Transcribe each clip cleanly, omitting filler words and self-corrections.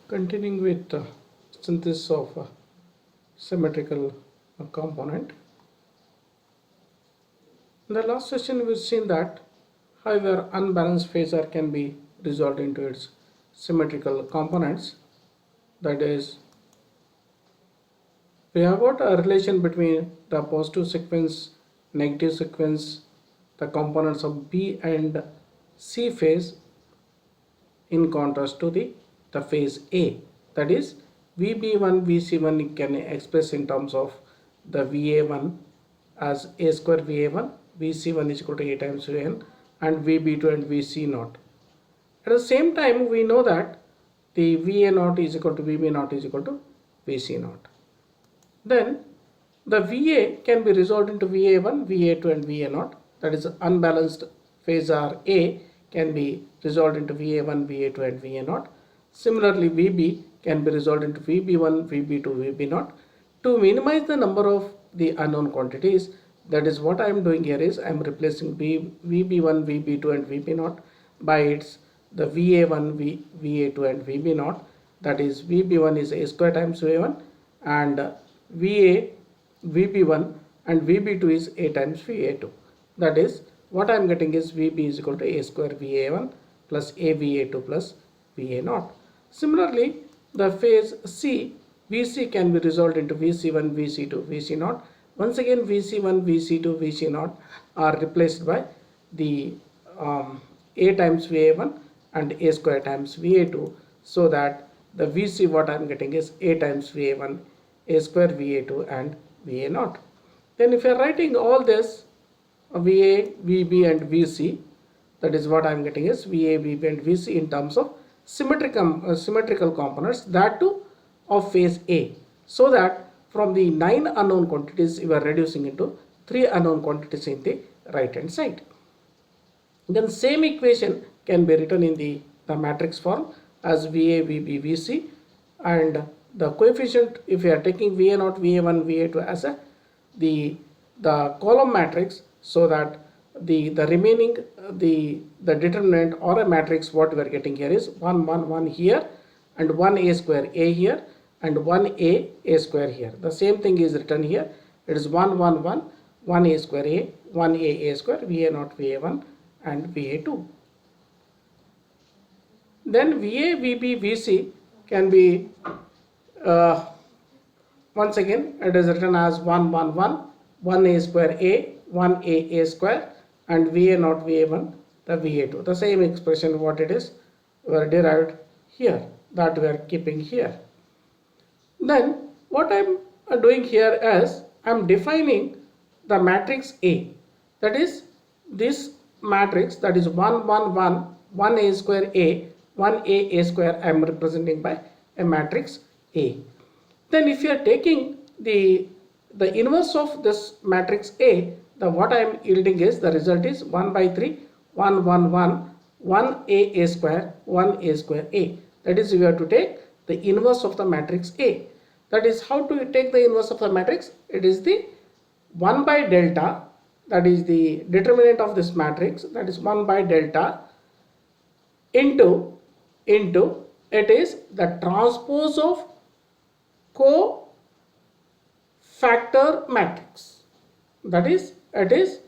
Continuing with synthesis of symmetrical component. In the last session we've seen that however unbalanced phasor can be resolved into its symmetrical components. That is, we have got a relation between the positive sequence, negative sequence, the components of B and C phase in contrast to the phase A. That is, VB1, VC1 can express in terms of the VA1 as A square VA1, VC1 is equal to A times VN, and VB2 and VC0. At the same time, we know that the VA0 is equal to VB0 is equal to VC0. Then the VA can be resolved into VA1, VA2 and VA0. That is, unbalanced phasor A can be resolved into VA1, VA2 and VA0. Similarly, VB can be resolved into VB1, VB2, VB0. To minimize the number of the unknown quantities, that is what I am doing here is I am replacing VB1, VB2 and VB0 by its the VA1, VA2 and VB0. That is, VB1 is A square times VA1 and VA, VB1 and VB2 is A times VA2. That is, what I am getting is VB is equal to A square VA1 plus A VA2 plus VA0. Similarly, the phase C, VC can be resolved into VC1, VC2, VC0. Once again, VC1, VC2, VC0 are replaced by the A times VA1 and A square times VA2, so that the VC what I am getting is A times VA1, A square VA2 and VA0. Then if you are writing all this VA, VB and VC, that is what I am getting is VA, VB and VC in terms of symmetrical components, that too of phase A, so that from the 9 unknown quantities you are reducing into 3 unknown quantities in the right hand side. Then same equation can be written in the matrix form as VA, VB, VC, and the coefficient, if you are taking VA0, VA1, VA2 as the column matrix, so that the remaining the determinant or a matrix what we are getting here is 1 1 1 here and 1 A square A here and 1 A square here. The same thing is written here. It is 1 1 1 1 A square A, 1 A square, VA0, VA1 and VA2. Then VA, VB, VC can be once again it is written as 1 1 1 1 A square A, 1 A square and VA0, VA1, the VA2. The same expression what it is were derived here, that we are keeping here. Then what I am doing here is I am defining the matrix A. That is, this matrix, that is 1 1 1 1 A square A, 1 A square I am representing by a matrix A. Then if you are taking the inverse of this matrix A, the what I am yielding is the result is 1 by 3 1 1 1 1 A square 1 A square A. That is, you have to take the inverse of the matrix A. That is, how to take the inverse of the matrix? It is the 1 by delta, that is the determinant of this matrix, that is 1 by delta into it is the transpose of cofactor matrix. That is, it is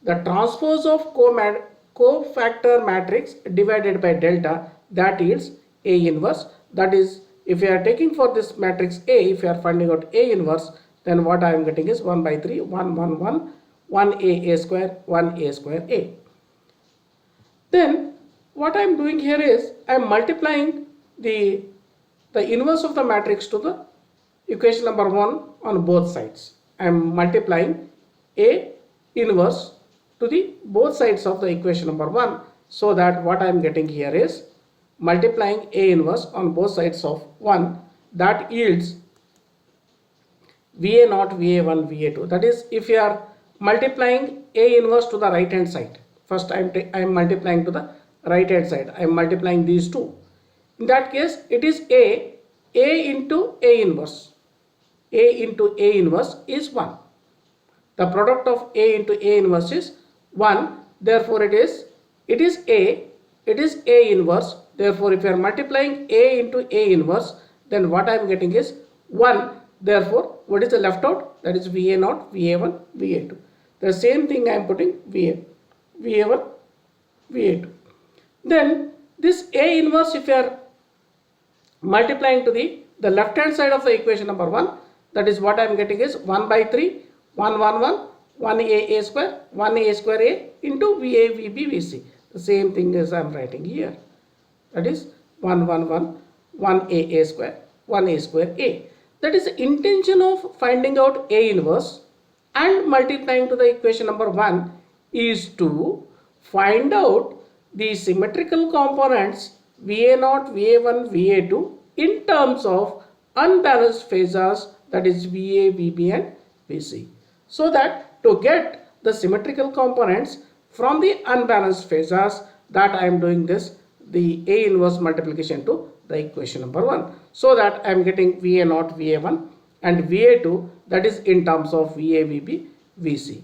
the transpose of cofactor matrix divided by delta, that yields A inverse. That is, if you are taking for this matrix A, if you are finding out A inverse, then what I am getting is 1 by 3 1 1 1 1 A square 1 A square A. Then what I am doing here is I am multiplying the inverse of the matrix to the equation number 1 on both sides. I am multiplying A inverse to the both sides of the equation number 1, so that what I am getting here is multiplying A inverse on both sides of 1, that yields VA0, VA1, VA2. That is, if you are multiplying A inverse to the right hand side, first I am multiplying to the right hand side, I am multiplying these two. In that case, it is A into A inverse. A into A inverse is 1. The product of A into A inverse is 1. Therefore, it is A it is A inverse. Therefore, if you are multiplying A into A inverse, then what I am getting is 1. Therefore, what is the left out? That is VA0, VA1, VA2. The same thing I am putting VA1, VA2. Then this A inverse, if you are multiplying to the left hand side of the equation number 1, that is what I am getting is 1 by 3, 1, 1, 1, 1 A square, 1 A square A into VA, VB, VC. The same thing as I am writing here. That is 1, 1, 1, 1 A square, 1 A square A. That is the intention of finding out A inverse and multiplying to the equation number 1 is to find out the symmetrical components VA0, VA1, VA2 in terms of unbalanced phasors, that is VA, VB and VC. So that to get the symmetrical components from the unbalanced phasors, that I am doing this, the A inverse multiplication to the equation number 1. So that I am getting VA0, VA1 and VA2, that is in terms of VA, VB, VC.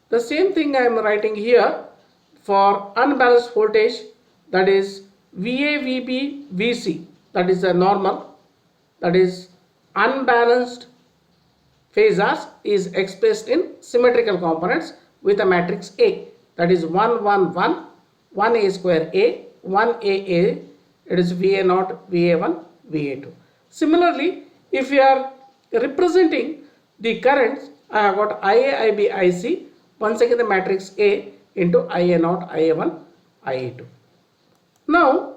The same thing I am writing here for unbalanced voltage, that is VA, VB, VC, that is a normal, that is unbalanced phasors is expressed in symmetrical components with a matrix A, that is 1, 1, 1, 1 A square A, 1 A, it is VA0, VA1, VA2. Similarly, if you are representing the currents, I have got IA, IB, IC, once again the matrix A into IA0, IA1, IA2. Now,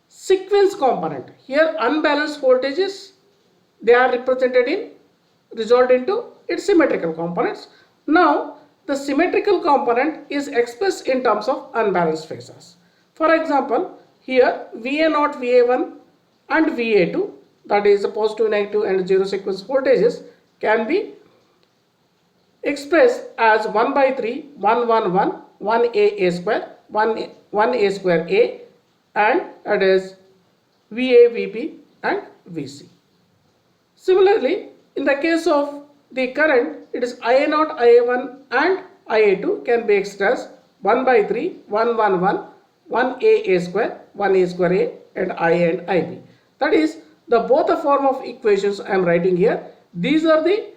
sequence component, here unbalanced voltages, they are resolved into its symmetrical components. Now, the symmetrical component is expressed in terms of unbalanced phasors. For example, here VA0, VA1 and VA2, that is the positive, negative and zero sequence voltages, can be expressed as 1 by 3, 1, 1, 1, 1 A square, 1 A square A, and that is VA, VB and VC. Similarly, in the case of the current, it is IA0, IA1 and IA2 can be expressed 1 by 3, 1, 1, 1, 1 A square, 1 A square A and IA and IB. That is the both the form of equations I am writing here. These are the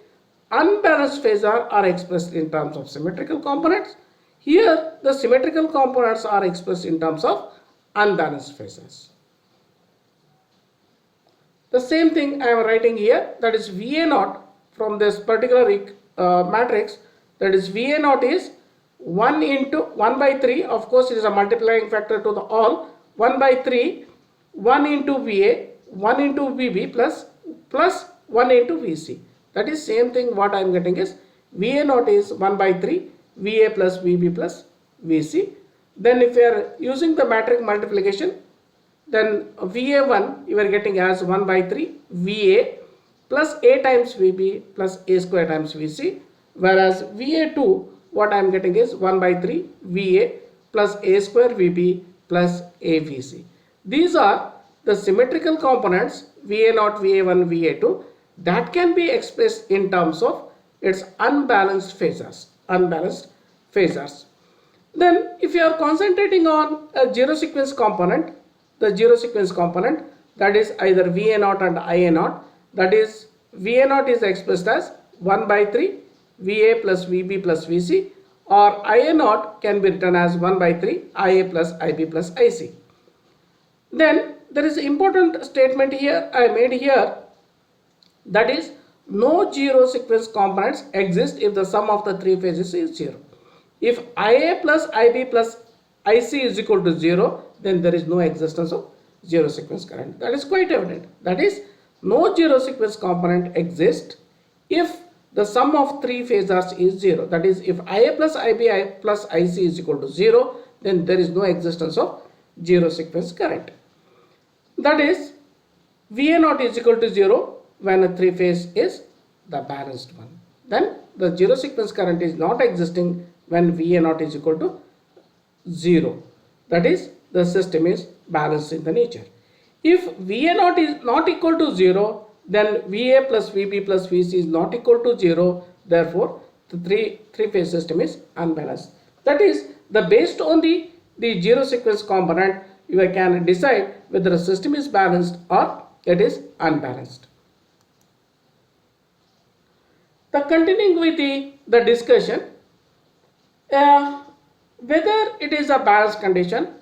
unbalanced phasors are expressed in terms of symmetrical components. Here the symmetrical components are expressed in terms of unbalanced phasors. The same thing I am writing here, that is VA0 from this particular matrix, that is VA0 is 1 into 1 by 3, of course it is a multiplying factor to the all, 1 by 3, 1 into VA, 1 into VB plus 1 into VC. That is same thing what I am getting is VA0 is 1 by 3, VA plus VB plus VC. Then if you are using the matrix multiplication, then VA1 you are getting as 1 by 3 VA plus A times VB plus A square times VC, whereas VA2 what I am getting is 1 by 3 VA plus A square VB plus A VC. These are the symmetrical components VA0, VA1, VA2 that can be expressed in terms of its unbalanced phasors. Then if you are concentrating on a zero sequence component, the zero sequence component, that is either VA0 and IA0, that is VA0 is expressed as 1 by 3 VA plus VB plus VC, or IA0 can be written as 1 by 3 IA plus IB plus IC. Then there is an important statement here I made here, that is no zero sequence components exist if the sum of the three phases is 0. If IA plus IB plus IC is equal to 0, then there is no existence of zero sequence current. That is quite evident. That is, no zero sequence component exists if the sum of three phasors is 0. That is, if IA plus IB plus IC is equal to 0, then there is no existence of zero sequence current. That is, VA0 is equal to 0 when a three phase is the balanced one. Then the zero sequence current is not existing when VA0 is equal to 0. That is, the system is balanced in the nature. If VA0 is not equal to 0, then VA plus VB plus VC is not equal to 0. Therefore, the three phase system is unbalanced. That is, based on the the zero sequence component, you can decide whether the system is balanced or it is unbalanced. The continuing with the discussion, whether it is a balanced condition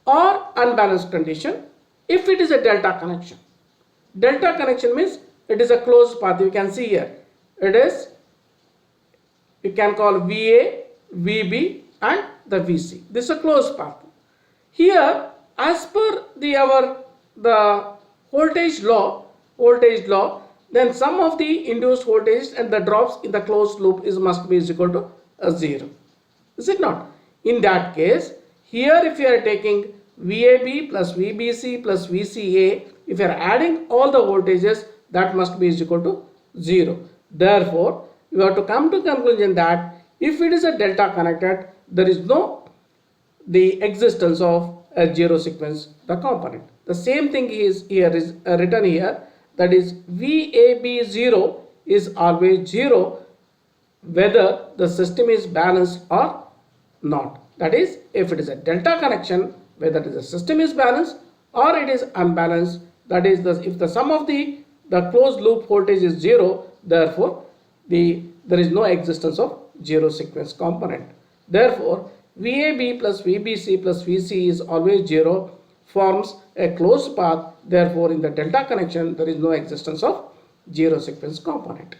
or unbalanced condition, if it is a delta connection. Delta connection means it is a closed path. You can see here, it is, you can call VA, VB and the VC. This is a closed path. Here, as per the voltage law, then sum of the induced voltage and the drops in the closed loop must be equal to 0. Is it not? In that case, here if you are taking VAB plus VBC plus VCA, if you are adding all the voltages, that must be equal to 0. Therefore, you have to come to conclusion that if it is a delta connected, there is no the existence of a zero sequence the component. The same thing is written here, that is VAB0 is always 0 whether the system is balanced or not. That is, if it is a delta connection, whether the system is balanced or it is unbalanced, that is, if the sum of the closed loop voltage is 0, therefore there is no existence of zero sequence component. Therefore, VAB plus VBC plus VC is always 0, forms a closed path. Therefore, in the delta connection, there is no existence of zero sequence component.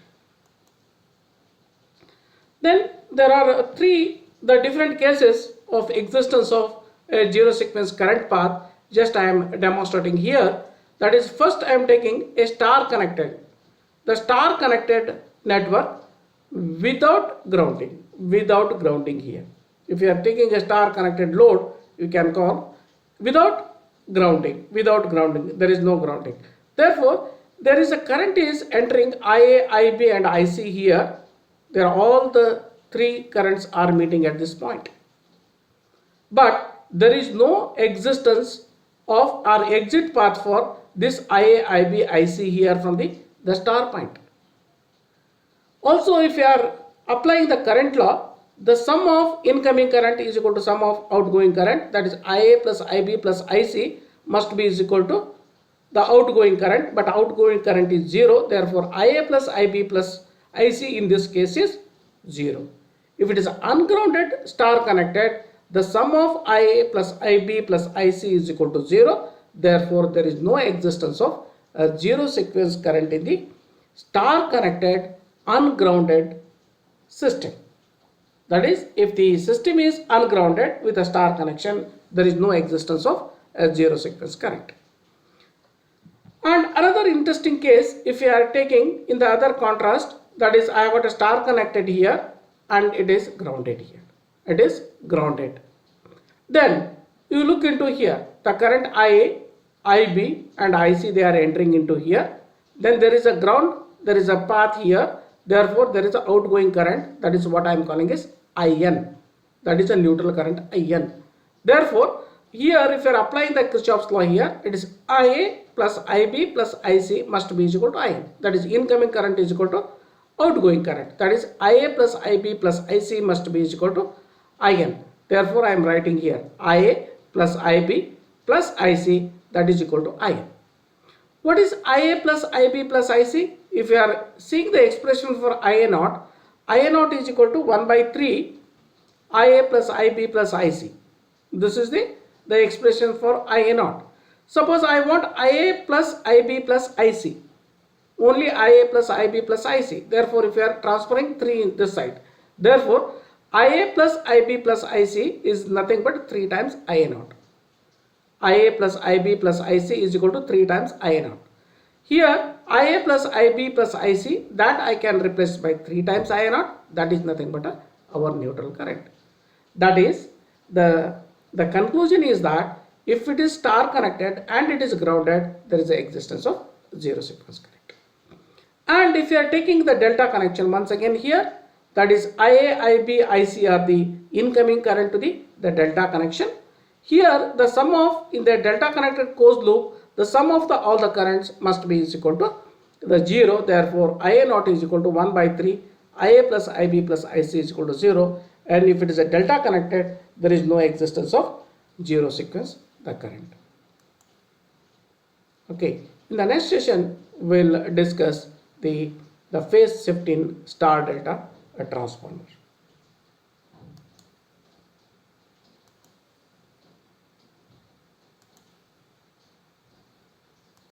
Then there are the different cases of existence of a zero sequence current path. Just I am demonstrating here. That is, first I am taking a star connected, the star connected network without grounding here. If you are taking a star connected load, you can call without grounding, there is no grounding. Therefore, there is a current is entering IA, IB and IC here. There are all the three currents are meeting at this point. But there is no existence of our exit path for this IA, IB, IC here from the star point. Also, if you are applying the current law, the sum of incoming current is equal to sum of outgoing current, that is IA plus IB plus IC must be equal to the outgoing current, but outgoing current is 0. Therefore, IA plus IB plus IC in this case is 0. If it is ungrounded star connected, the sum of IA plus IB plus IC is equal to 0. Therefore, there is no existence of a zero sequence current in the star connected ungrounded system. That is, if the system is ungrounded with a star connection, there is no existence of a zero sequence current. And another interesting case, if you are taking in the other contrast, that is, I have got a star connected here and it is grounded here. It is grounded. Then you look into here, the current IA, IB and IC, they are entering into here. Then there is a ground, there is a path here. Therefore, there is an outgoing current, that is what I am calling as IN. That is a neutral current IN. Therefore, here if you are applying the Kirchhoff's law here, it is IA plus IB plus IC must be equal to IN. That is, incoming current is equal to outgoing current. That is, IA plus IB plus IC must be equal to IN. Therefore, I am writing here IA plus IB plus IC, that is equal to IN. What is IA plus IB plus IC? If you are seeing the expression for IA naught is equal to 1 by 3 IA plus IB plus IC. This is the expression for IA naught. Suppose I want IA plus IB plus IC. Only IA plus IB plus IC. Therefore, if you are transferring 3 in this side, therefore IA plus IB plus IC is nothing but 3 times IA naught. IA plus IB plus IC is equal to 3 times IA naught. Here IA plus IB plus IC, that I can replace by 3 times IA naught. That is nothing but our neutral current. That is, the conclusion is that if it is star connected and it is grounded, there is the existence of zero sequence current. And if you are taking the delta connection, once again here, that is IA, IB, IC are the incoming current to the delta connection. Here the sum of, in the delta connected closed loop, the sum of all the currents must be equal to the 0. Therefore, IA naught is equal to 1 by 3, IA plus IB plus IC is equal to 0. And if it is a delta connected, there is no existence of zero sequence the current. Okay, in the next session we'll discuss the phase shift in star delta transformer.